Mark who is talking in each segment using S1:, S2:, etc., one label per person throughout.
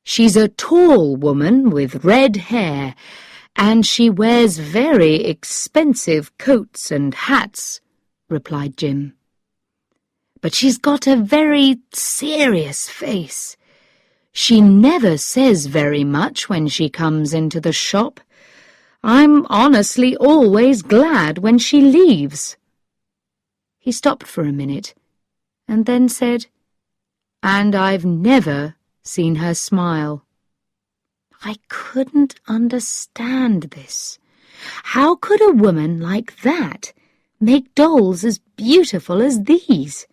S1: She's a tall woman with red hair, and she wears very expensive coats and hats," replied Jim. "But she's got a very serious face. She never says very much when she comes into the shop. I'm honestly always glad when she leaves." He stopped for a minute, and then said, "And I've never seen her smile." I couldn't understand this. How could a woman like that make dolls as beautiful as these?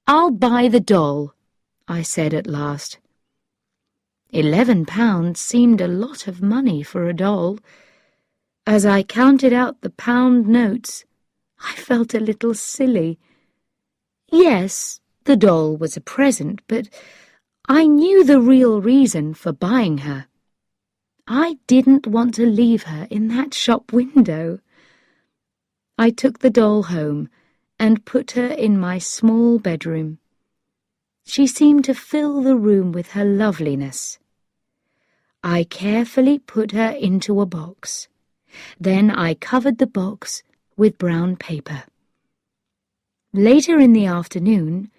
S1: "I'll buy the doll," I said at last. £11 seemed a lot of money for a doll. As I counted out the pound notes, I felt a little silly. Yes, the doll was a present, but I knew the real reason for buying her. I didn't want to leave her in that shop window. I took the doll home and put her in my small bedroom. She seemed to fill the room with her loveliness. I carefully put her into a box. Then I covered the box with brown paper. Later in the afternoon,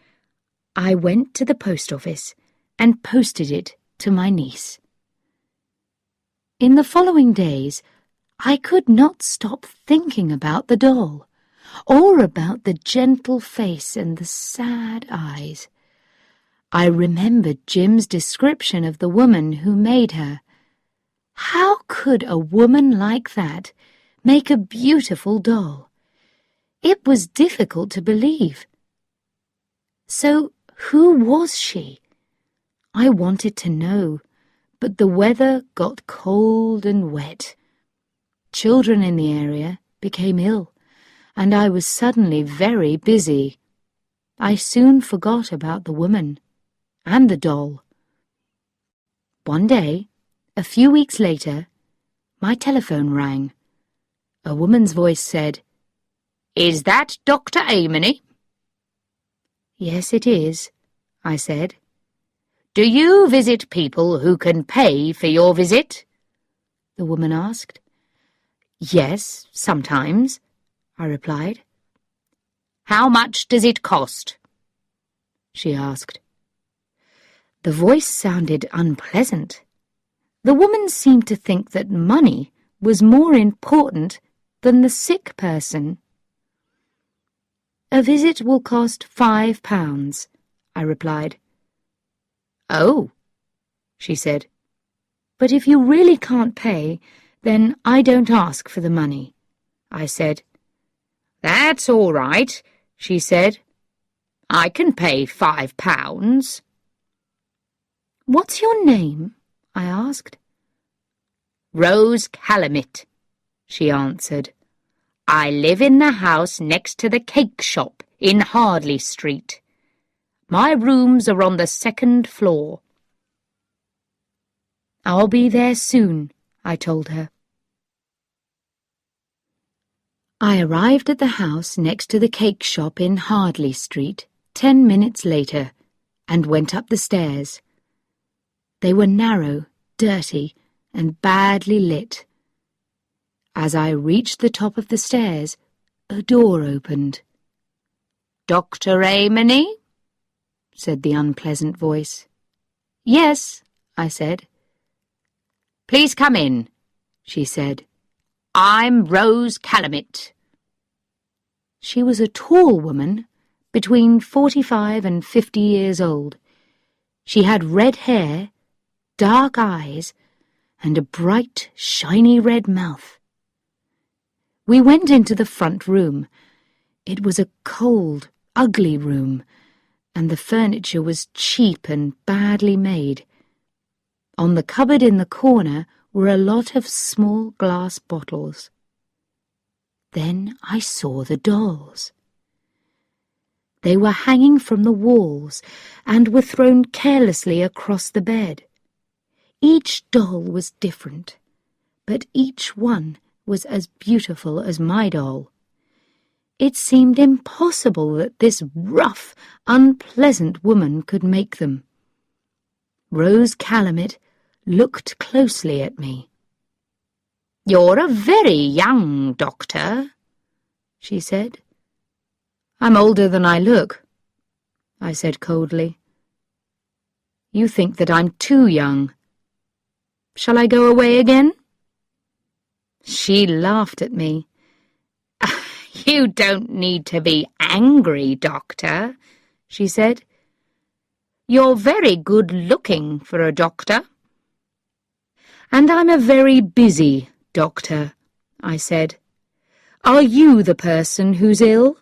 S1: I went to the post office and posted it to my niece. In the following days, I could not stop thinking about the doll, or about the gentle face and the sad eyes. I remembered Jim's description of the woman who made her. How could a woman like that make a beautiful doll? It was difficult to believe. So who was she? I wanted to know, but the weather got cold and wet. Children in the area became ill, and I was suddenly very busy. I soon forgot about the woman and the doll. One day, a few weeks later, my telephone rang. A woman's voice said, "Is that Dr. Amony?" "Yes, it is," I said. "Do you visit people who can pay for your visit?" the woman asked. "Yes, sometimes," I replied. "How much does it cost?" she asked. The voice sounded unpleasant. The woman seemed to think that money was more important than the sick person. "A visit will cost £5, I replied. "Oh," she said. "But if you really can't pay, then I don't ask for the money," I said. "That's all right," she said. "I can pay £5. "What's your name?" I asked. "Rose Calamit," she answered. "I live in the house next to the cake shop in Hardley Street. My rooms are on the 2nd floor. "I'll be there soon," I told her. I arrived at the house next to the cake shop in Hardley Street 10 minutes later and went up the stairs. They were narrow, dirty, and badly lit. As I reached the top of the stairs, a door opened. "Dr. Amony?" said the unpleasant voice. "Yes," I said. "Please come in," she said. "I'm Rose Calamit." She was a tall woman, between 45 and 50 years old. She had red hair, dark eyes, and a bright, shiny red mouth. We went into the front room. It was a cold, ugly room, and the furniture was cheap and badly made. On the cupboard in the corner were a lot of small glass bottles. Then I saw the dolls. They were hanging from the walls and were thrown carelessly across the bed. Each doll was different, but each one was as beautiful as my doll. It seemed impossible that this rough, unpleasant woman could make them. Rose Calumet looked closely at me. "You're a very young doctor," she said. "I'm older than I look," I said coldly. "You think that I'm too young. Shall I go away again?" She laughed at me. "You don't need to be angry, Doctor," she said. "You're very good-looking for a doctor." "And I'm a very busy doctor," I said. "Are you the person who's ill,